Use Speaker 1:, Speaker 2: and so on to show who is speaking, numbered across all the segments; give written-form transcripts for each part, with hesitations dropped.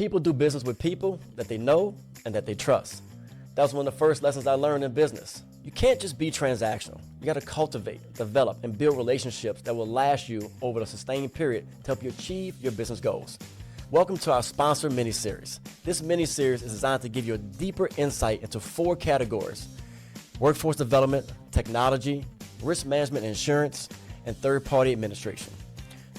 Speaker 1: People do business with people that they know and that they trust. That was one of the first lessons I learned in business. You can't just be transactional. You got to cultivate, develop, and build relationships that will last you over a sustained period to help you achieve your business goals. Welcome to our sponsor mini-series. This mini-series is designed to give you a deeper insight into 4 categories: workforce development, technology, risk management and insurance, and third-party administration.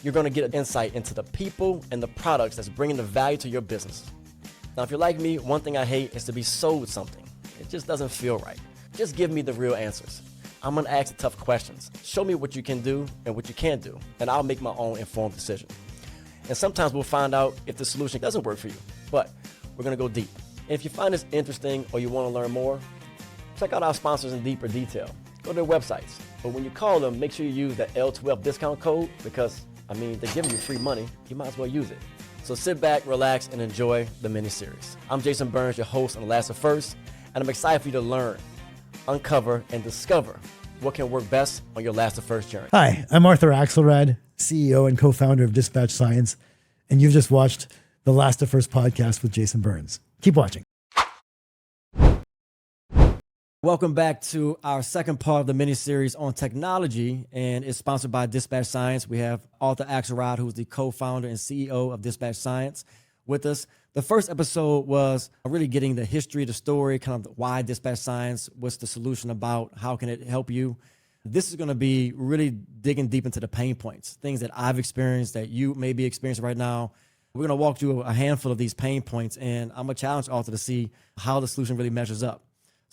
Speaker 1: You're going to get an insight into the people and the products that's bringing the value to your business. Now, if you're like me, one thing I hate is to be sold something. It just doesn't feel right. Just give me the real answers. I'm going to ask the tough questions. Show me what you can do and what you can't do, and I'll make my own informed decision. And sometimes we'll find out if the solution doesn't work for you, but we're going to go deep. And if you find this interesting or you want to learn more, check out our sponsors in deeper detail. Go to their websites. But when you call them, make sure you use that L12 discount code because, they're giving you free money. You might as well use it. So sit back, relax, and enjoy the mini-series. I'm Jason Burns, your host on The Last of First, and I'm excited for you to learn, uncover, and discover what can work best on your Last of First journey.
Speaker 2: Hi, I'm Arthur Axelrad, CEO and co-founder of Dispatch Science, and you've just watched the Last of First podcast with Jason Burns. Keep watching.
Speaker 1: Welcome back to our second part of the mini-series on technology, and it's sponsored by Dispatch Science. We have Arthur Axelrod, who's the co-founder and CEO of Dispatch Science, with us. The first episode was really getting the history, the story, kind of why Dispatch Science, what's the solution about, how can it help you. This is going to be really digging deep into the pain points, things that I've experienced, that you may be experiencing right now. We're going to walk through a handful of these pain points, and I'm going to challenge Arthur to see how the solution really measures up.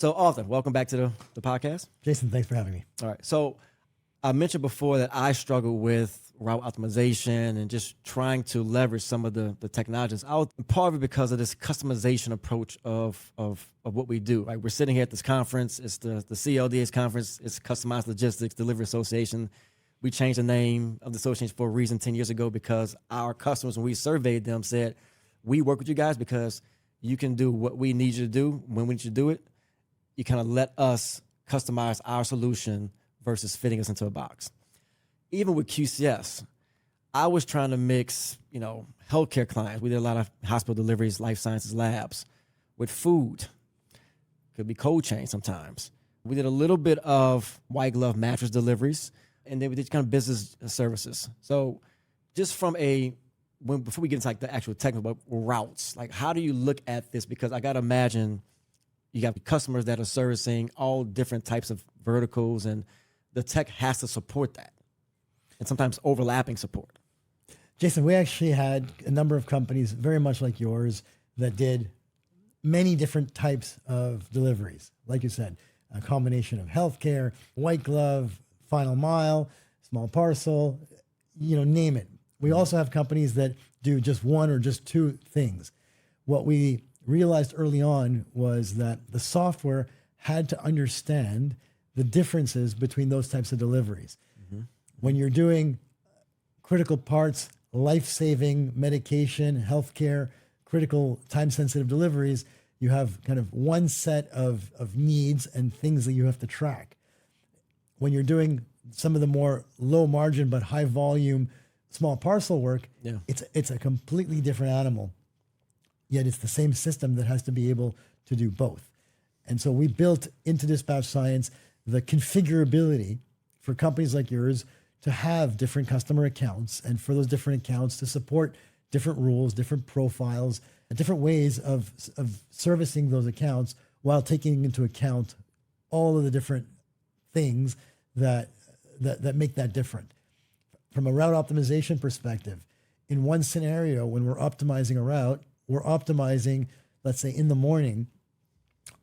Speaker 1: So, Arthur, welcome back to the podcast.
Speaker 2: Jason, thanks for having me.
Speaker 1: All right. So, I mentioned before that I struggle with route optimization and just trying to leverage some of the technologies out, part of it because of this customization approach of what we do. Like, we're sitting here at this conference. It's the CLDA's conference. It's Customized Logistics Delivery Association. We changed the name of the association for a reason 10 years ago because our customers, when we surveyed them, said, we work with you guys because you can do what we need you to do when we need you to do it. You kind of let us customize our solution versus fitting us into a box. Even with QCS, I was trying to mix, healthcare clients. We did a lot of hospital deliveries, life sciences labs, with food. Could be cold chain sometimes. We did a little bit of white glove mattress deliveries, and then we did kind of business services. So just from before we get into like the actual technical routes, like how do you look at this? Because I got to imagine you got customers that are servicing all different types of verticals, and the tech has to support that, and sometimes overlapping support.
Speaker 2: Jason, we actually had a number of companies very much like yours that did many different types of deliveries. Like you said, a combination of healthcare, white glove, final mile, small parcel, name it. We also have companies that do just one or just two things. What we realized early on was that the software had to understand the differences between those types of deliveries. Mm-hmm. When you're doing critical parts, life-saving medication, healthcare, critical time-sensitive deliveries, you have kind of one set of needs and things that you have to track. When you're doing some of the more low margin but high volume small parcel work, it's a completely different animal. Yet it's the same system that has to be able to do both. And so we built into Dispatch Science the configurability for companies like yours to have different customer accounts, and for those different accounts to support different rules, different profiles, different ways of servicing those accounts while taking into account all of the different things that make that different. From a route optimization perspective, in one scenario, when we're optimizing a route, we're optimizing, let's say in the morning,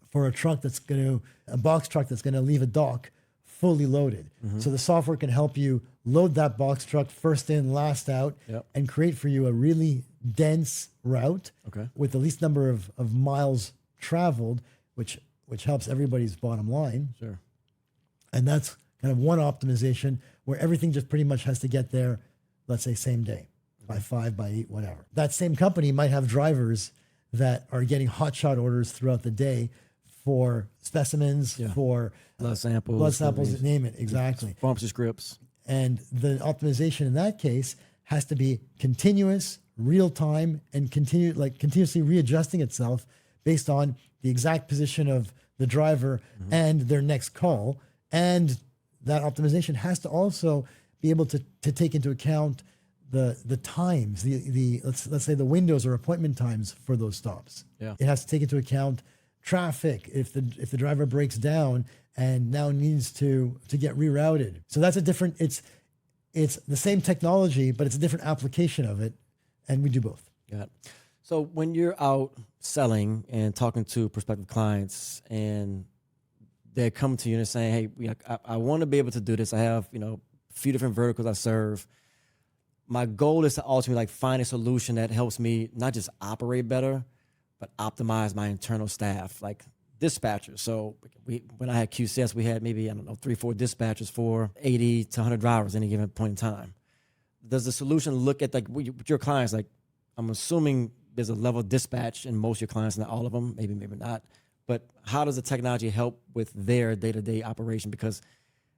Speaker 2: for a box truck that's going to leave a dock fully loaded. Mm-hmm. So the software can help you load that box truck first in, last out, and create for you a really dense route with the least number of miles traveled, which helps everybody's bottom line.
Speaker 1: Sure.
Speaker 2: And that's kind of one optimization where everything just pretty much has to get there, let's say same day. By 5, by 8, whatever. That same company might have drivers that are getting hotshot orders throughout the day for specimens, for
Speaker 1: blood samples,
Speaker 2: name it, exactly.
Speaker 1: Pharmacy scripts.
Speaker 2: And the optimization in that case has to be continuous, real time and continuously readjusting itself based on the exact position of the driver and their next call. And that optimization has to also be able to take into account the times, let's say the windows or appointment times for those stops.
Speaker 1: Yeah.
Speaker 2: It has to take into account traffic if the driver breaks down and now needs to get rerouted. So that's a different, it's the same technology, but it's a different application of it. And we do both.
Speaker 1: Got it. So when you're out selling and talking to prospective clients and they're coming to you and they're saying, hey, I want to be able to do this. I have, a few different verticals I serve. My goal is to ultimately find a solution that helps me not just operate better, but optimize my internal staff, like dispatchers. So when I had QCS, we had maybe, 3-4 dispatchers for 80 to 100 drivers at any given point in time. Does the solution look at with your clients? Like, I'm assuming there's a level of dispatch in most of your clients, not all of them, maybe not. But how does the technology help with their day-to-day operation? Because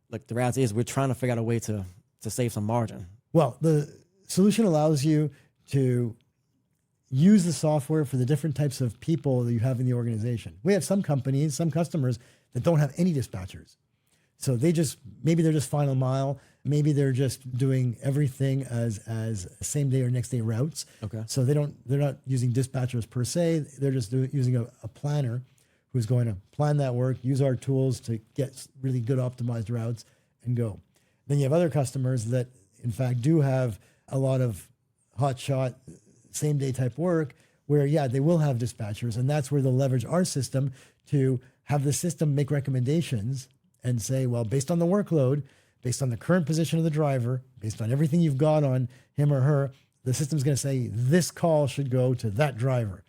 Speaker 1: the reality is we're trying to figure out a way to save some margin.
Speaker 2: Well, the solution allows you to use the software for the different types of people that you have in the organization. We have some companies, some customers that don't have any dispatchers. So maybe they're just final mile. Maybe they're just doing everything as same day or next day routes.
Speaker 1: Okay.
Speaker 2: So they're not using dispatchers per se. They're just using a planner who's going to plan that work, use our tools to get really good optimized routes and go. Then you have other customers that in fact do have a lot of hotshot same day type work where, they will have dispatchers. And that's where they'll leverage our system to have the system make recommendations and say, well, based on the workload, based on the current position of the driver, based on everything you've got on him or her, the system's going to say this call should go to that driver.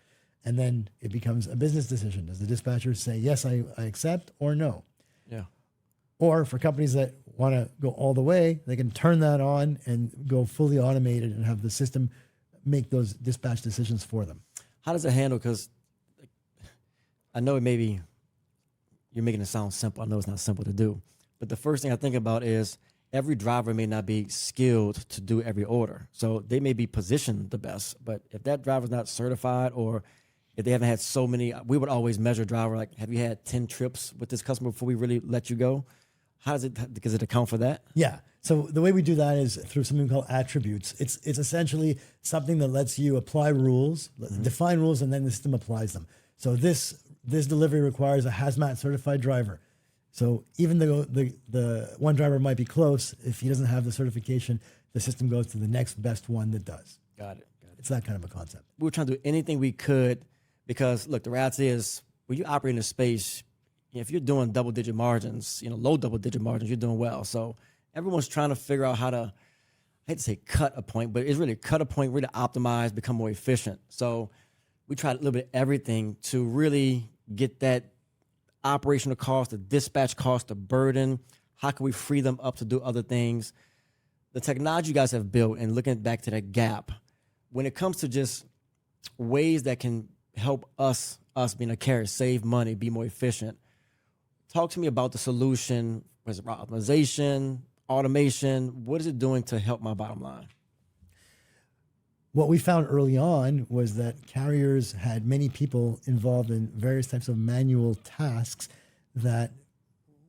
Speaker 2: And then it becomes a business decision. Does the dispatcher say, yes, I accept, or no?
Speaker 1: Yeah.
Speaker 2: Or for companies that want to go all the way, they can turn that on and go fully automated and have the system make those dispatch decisions for them.
Speaker 1: How does it handle? Because I know maybe you're making it sound simple. I know it's not simple to do. But the first thing I think about is every driver may not be skilled to do every order. So they may be positioned the best. But if that driver's not certified or if they haven't had so many, we would always measure driver, like, have you had 10 trips with this customer before we really let you go? Does it account for that?
Speaker 2: Yeah. So the way we do that is through something called attributes. It's essentially something that lets you apply rules, define rules, and then the system applies them. So this delivery requires a hazmat certified driver. So even though the one driver might be close, if he doesn't have the certification, the system goes to the next best one that does.
Speaker 1: Got it.
Speaker 2: It's that kind of a concept.
Speaker 1: We were trying to do anything we could because, look, the reality is when you operate in a space, if you're doing double-digit margins, low double-digit margins, you're doing well. So everyone's trying to figure out how to, I hate to say cut a point, but it's really cut a point, really optimize, become more efficient. So we tried a little bit of everything to really get that operational cost, the dispatch cost, the burden. How can we free them up to do other things? The technology you guys have built and looking back to that gap, when it comes to just ways that can help us being a carrier, save money, be more efficient, talk to me about the solution. Was it optimization, automation? What is it doing to help my bottom line?
Speaker 2: What we found early on was that carriers had many people involved in various types of manual tasks that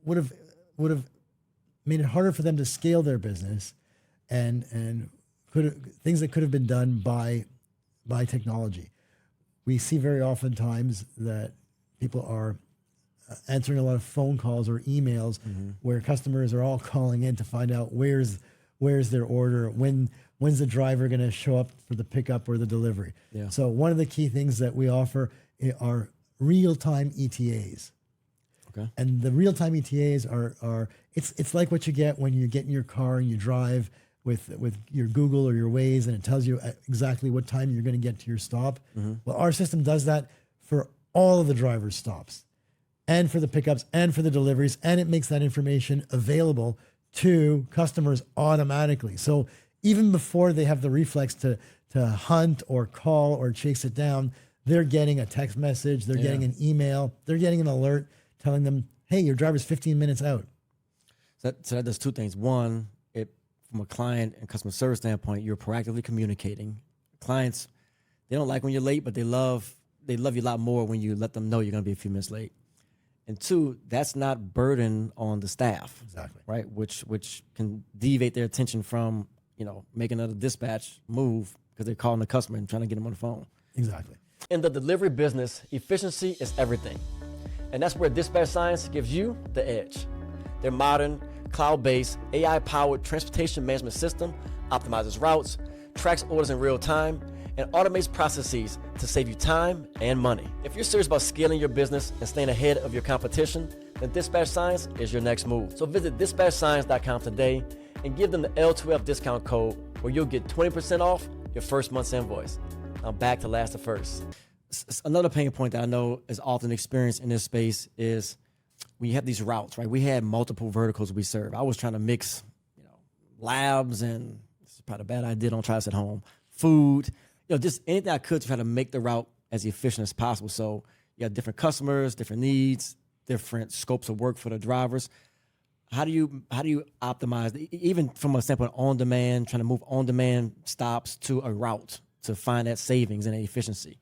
Speaker 2: would have made it harder for them to scale their business and things that could have been done by technology. We see very oftentimes that people are answering a lot of phone calls or emails where customers are all calling in to find out where's their order, when's the driver going to show up for the pickup or the delivery.
Speaker 1: Yeah.
Speaker 2: So one of the key things that we offer are real-time ETAs.
Speaker 1: Okay.
Speaker 2: And the real-time ETAs are it's like what you get when you get in your car and you drive with your Google or your Waze, and it tells you exactly what time you're going to get to your stop. Well, our system does that for all of the driver's stops and for the pickups and for the deliveries, and it makes that information available to customers automatically. So even before they have the reflex to hunt or call or chase it down, they're getting a text message, they're getting an email, they're getting an alert telling them, hey, your driver's 15 minutes out.
Speaker 1: So that does two things. One, from a client and customer service standpoint, you're proactively communicating clients, they don't like when you're late, but they love you a lot more when you let them know you're going to be a few minutes late. And two, that's not burden on the staff.
Speaker 2: Exactly.
Speaker 1: Right? Which can deviate their attention from, making another dispatch move because they're calling the customer and trying to get them on the phone.
Speaker 2: Exactly.
Speaker 1: In the delivery business, efficiency is everything. And that's where Dispatch Science gives you the edge. Their modern, cloud-based, AI-powered transportation management system optimizes routes, tracks orders in real time, and automates processes to save you time and money. If you're serious about scaling your business and staying ahead of your competition, then Dispatch Science is your next move. So visit dispatchscience.com today and give them the L2F discount code where you'll get 20% off your first month's invoice. Now back to Last to First. Another pain point that I know is often experienced in this space is when you have these routes, right? We had multiple verticals we serve. I was trying to mix, labs, and this is probably a bad idea, don't try this at home, food, just anything I could to try to make the route as efficient as possible. So you have different customers, different needs, different scopes of work for the drivers. How do you optimize, even from a standpoint on demand, trying to move on demand stops to a route to find that savings and that efficiency?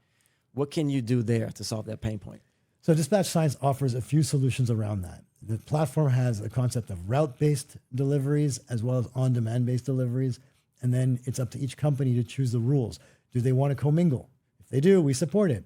Speaker 1: What can you do there to solve that pain point?
Speaker 2: So Dispatch Science offers a few solutions around that. The platform has a concept of route-based deliveries as well as on-demand-based deliveries. And then it's up to each company to choose the rules. Do they want to commingle? If they do, we support it.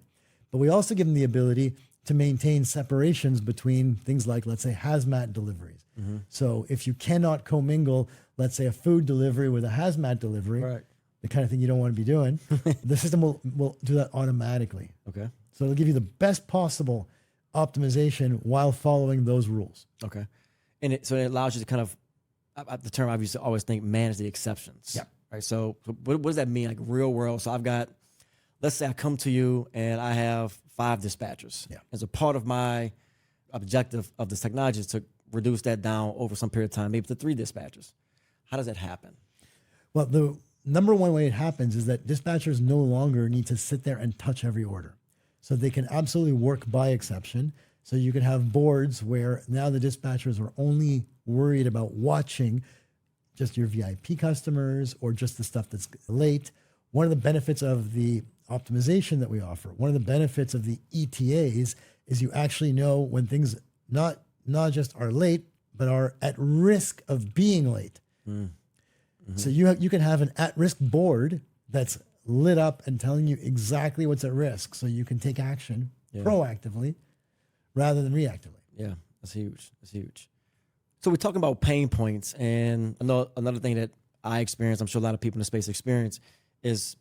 Speaker 2: But we also give them the ability to maintain separations between things like, let's say, hazmat deliveries. Mm-hmm. So if you cannot commingle, let's say, a food delivery with a hazmat delivery,
Speaker 1: right,
Speaker 2: the kind of thing you don't want to be doing, the system will do that automatically.
Speaker 1: Okay.
Speaker 2: So it'll give you the best possible optimization while following those rules.
Speaker 1: Okay. And so it allows you to kind of, the term I used to always think, manage the exceptions.
Speaker 2: Yeah.
Speaker 1: Right. So what does that mean? Like real world. So I've got, let's say I come to you and I have 5 dispatchers.
Speaker 2: Yeah.
Speaker 1: As a part of my objective of this technology is to reduce that down over some period of time, maybe to 3 dispatchers. How does that happen?
Speaker 2: Well, the number one way it happens is that dispatchers no longer need to sit there and touch every order. So they can absolutely work by exception. So you can have boards where now the dispatchers are only worried about watching just your VIP customers or just the stuff that's late. One of the benefits of the optimization that we offer, one of the benefits of the ETAs is you actually know when things not just are late, but are at risk of being late. Mm-hmm. So you can have an at-risk board that's lit up and telling you exactly what's at risk, so you can take action proactively rather than reactively.
Speaker 1: Yeah, that's huge. That's huge. So we're talking about pain points, and another thing that I experience, I'm sure a lot of people in the space experience, is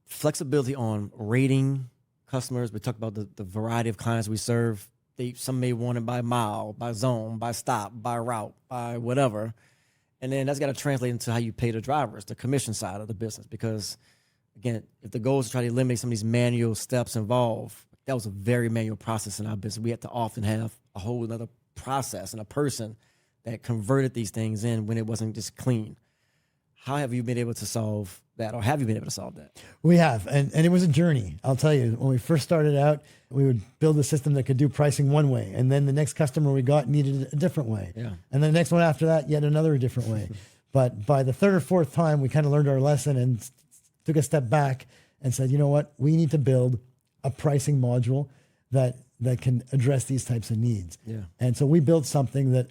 Speaker 1: flexibility on rating customers. We talk about the variety of clients we serve. Some may want it by mile, by zone, by stop, by route, by whatever. And then that's got to translate into how you pay the drivers, the commission side of the business. Because, again, if the goal is to try to eliminate some of these manual steps involved, that was a very manual process in our business. We had to often have a whole other process and a person that converted these things in when it wasn't just clean. How have you been able to solve that, or have you been able to solve that?
Speaker 2: We have, and it was a journey. I'll tell you, when we first started out, we would build a system that could do pricing one way, and then the next customer we got needed it a different way.
Speaker 1: Yeah.
Speaker 2: And then the next one after that, yet another different way. But by the 3rd or 4th time, we kind of learned our lesson and took a step back and said, you know what, we need to build a pricing module that can address these types of needs.
Speaker 1: Yeah.
Speaker 2: And so we built something that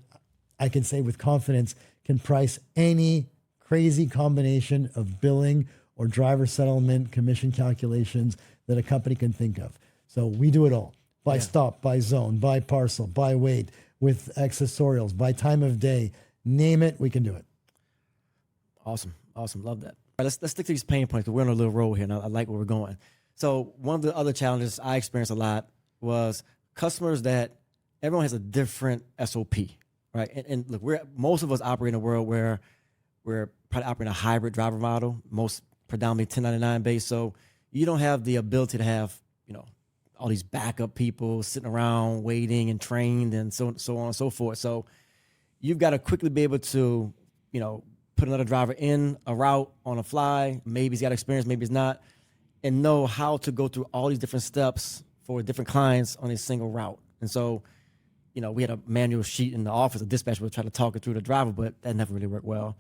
Speaker 2: I can say with confidence can price any crazy combination of billing or driver settlement commission calculations that a company can think of. So we do it all by stop, by zone, by parcel, by weight, with accessorials, by time of day, name it, we can do it.
Speaker 1: Awesome. Love that. All right, let's stick to these pain points. We're on a little roll here, and I like where we're going. So one of the other challenges I experienced a lot was customers that everyone has a different SOP, right? And look, most of us operate in a world where we're probably operating a hybrid driver model, most predominantly 1099 based. So you don't have the ability to have, all these backup people sitting around waiting and trained and so on and so forth. So you've got to quickly be able to, put another driver in a route on a fly. Maybe he's got experience, maybe he's not, and know how to go through all these different steps for different clients on a single route. And so, we had a manual sheet in the office, a dispatcher would try to talk it through the driver, but that never really worked well.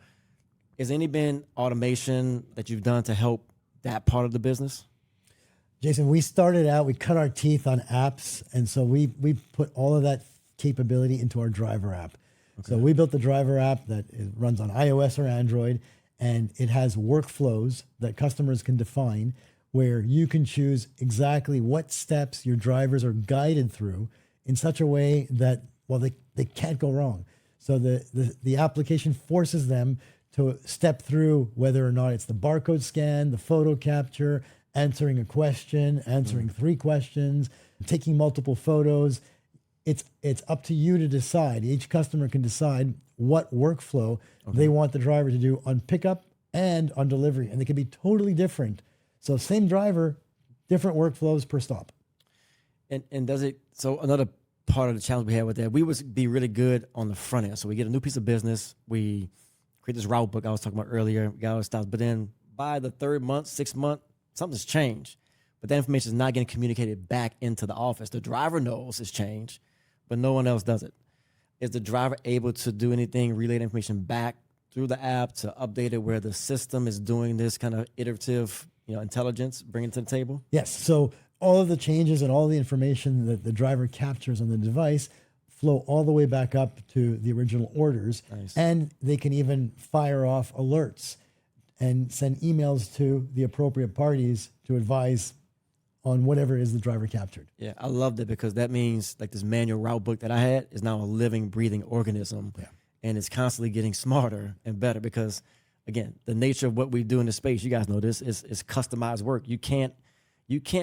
Speaker 1: Has any been automation that you've done to help that part of the business?
Speaker 2: Jason, we started out, we cut our teeth on apps. And so we put all of that capability into our driver app. Okay. So we built the driver app that runs on iOS or Android, and it has workflows that customers can define where you can choose exactly what steps your drivers are guided through in such a way that, well, they can't go wrong. So the application forces them to step through whether or not it's the barcode scan, the photo capture, answering a question, answering 3 questions, taking multiple photos. It's up to you to decide. Each customer can decide what workflow they want the driver to do on pickup and on delivery. And they can be totally different. So same driver, different workflows per stop.
Speaker 1: And does it, so another part of the challenge we had with that, we would be really good on the front end. So we get a new piece of business, we create this route book I was talking about earlier, we got all the stops, but then by the 3rd month, 6th month, something's changed. But that information is not getting communicated back into the office. The driver knows it's changed, but no one else does it. Is the driver able to do anything, relay the information back through the app to update it where the system is doing this kind of iterative, intelligence, bringing to the table?
Speaker 2: Yes. So all of the changes and all the information that the driver captures on the device flow all the way back up to the original orders. Nice. And they can even fire off alerts and send emails to the appropriate parties to advise on whatever it is the driver captured.
Speaker 1: Yeah, I loved it because that means like this manual route book that I had is now a living, breathing organism. Yeah. And it's constantly getting smarter and better because, again, the nature of what we do in the space, you guys know this, is customized work. You can't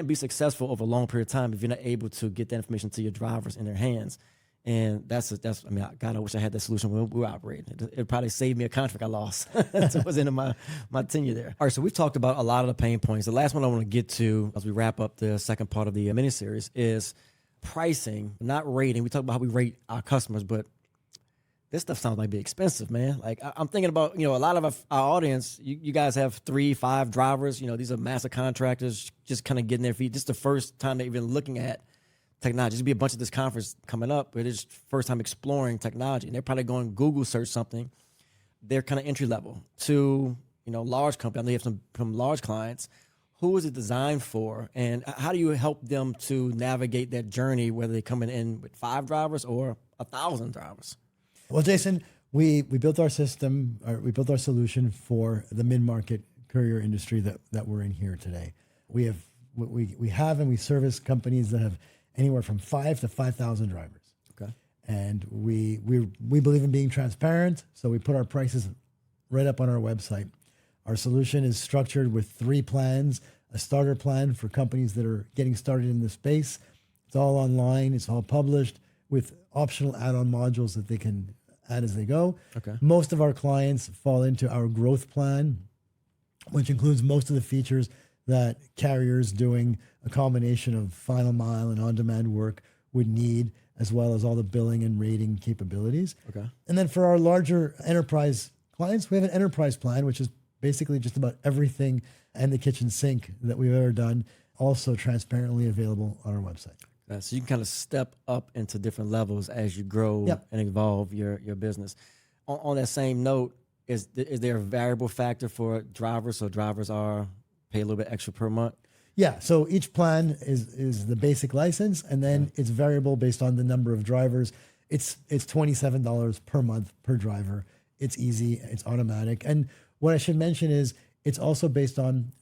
Speaker 1: be successful over a long period of time if you're not able to get that information to your drivers in their hands. And God, I wish I had that solution when we were operating. It probably saved me a contract I lost towards the end of my tenure there. All right, so we've talked about a lot of the pain points. The last one I want to get to as we wrap up the second part of the miniseries is pricing, not rating. We talk about how we rate our customers, but this stuff sounds like be expensive, man. Like I'm thinking about, a lot of our audience, you guys have 3, 5 drivers. These are massive contractors just kind of getting their feet. This is the first time they're even looking at technology. There's be a bunch of this conference coming up where it's first time exploring technology, and they're probably going to Google search something. They're kind of entry level to large company. I know you have some large clients. Who is it designed for, and how do you help them to navigate that journey, whether they're coming in with 5 drivers or 1,000 drivers? Well,
Speaker 2: Jason, we built our system, we built our solution for the mid-market courier industry that we're in here today. We have and we service companies that have anywhere from 5 to 5,000 drivers. Okay. And we believe in being transparent, so we put our prices right up on our website. Our solution is structured with 3 plans: a starter plan for companies that are getting started in the space. It's all online, it's all published with optional add-on modules that they can add as they go. Okay. Most of our clients fall into our growth plan, which includes most of the features that carriers doing a combination of final mile and on-demand work would need, as well as all the billing and rating capabilities. Okay. And then for our larger enterprise clients, we have an enterprise plan, which is basically just about everything and the kitchen sink that we've ever done, also transparently available on our website.
Speaker 1: So you can kind of step up into different levels as you grow and evolve your business. On that same note, is there a variable factor for drivers? So drivers pay a little bit extra per month?
Speaker 2: Yeah, so each plan is the basic license, and then it's variable based on the number of drivers. It's $27 per month per driver. It's easy, it's automatic. And what I should mention is it's also based on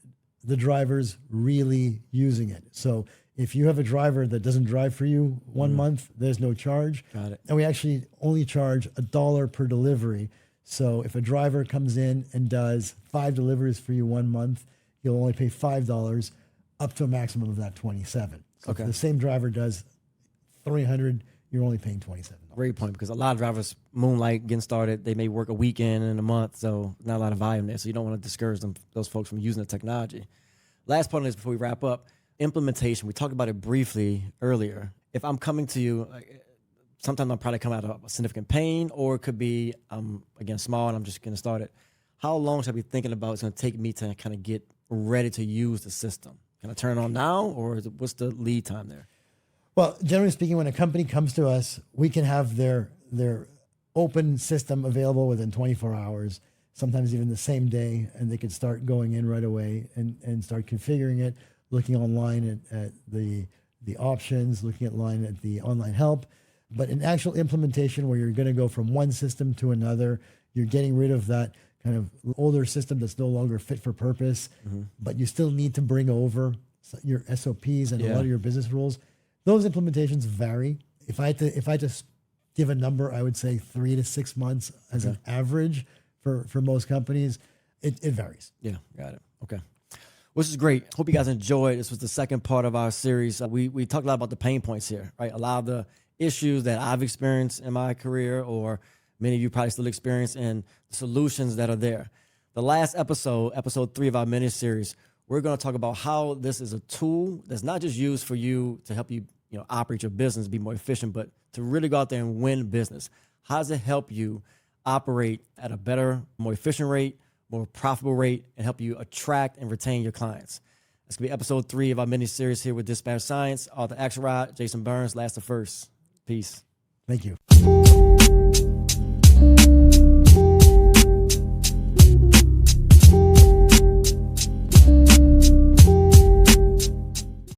Speaker 2: the drivers really using it. So if you have a driver that doesn't drive for you one month, there's no charge. Got it. And we actually only charge $1 per delivery. So if a driver comes in and does 5 deliveries for you one month, you'll only pay $5 up to a maximum of that 27. So if the same driver does 300, you're only paying $27.
Speaker 1: Great point, because a lot of drivers moonlight getting started. They may work a weekend and a month, so not a lot of volume there. So you don't want to discourage those folks from using the technology. Last part of this before we wrap up, implementation. We talked about it briefly earlier. If I'm coming to you, sometimes I'm probably coming out of a significant pain, or it could be, again, small and I'm just getting started. How long should I be thinking about it's going to take me to kind of get ready to use the system? Can I turn it on now, or what's the lead time there?
Speaker 2: Well, generally speaking, when a company comes to us, we can have their open system available within 24 hours. sometimes even the same day, and they could start going in right away and start configuring it, looking online at the options, looking at the online help. But an actual implementation where you're going to go from one system to another, you're getting rid of that kind of older system that's no longer fit for purpose, but you still need to bring over your SOPs and a lot of your business rules. Those implementations vary. If I had to give a number, I would say 3 to 6 months as an average for most companies. It varies.
Speaker 1: Yeah, got it. Okay. Which is great. Hope you guys enjoyed. This was the second part of our series. We talked a lot about the pain points here, right? A lot of the issues that I've experienced in my career, or many of you probably still experience, and the solutions that are there. The last episode 3 of our mini series, we're going to talk about how this is a tool that's not just used for you to help you, operate your business, be more efficient, but to really go out there and win business. How does it help you operate at a better, more efficient rate, more profitable rate, and help you attract and retain your clients? That's going to be episode 3 of our mini series here with Dispatch Science. Author Action Rod, Jason Burns, last to first. Peace.
Speaker 2: Thank you.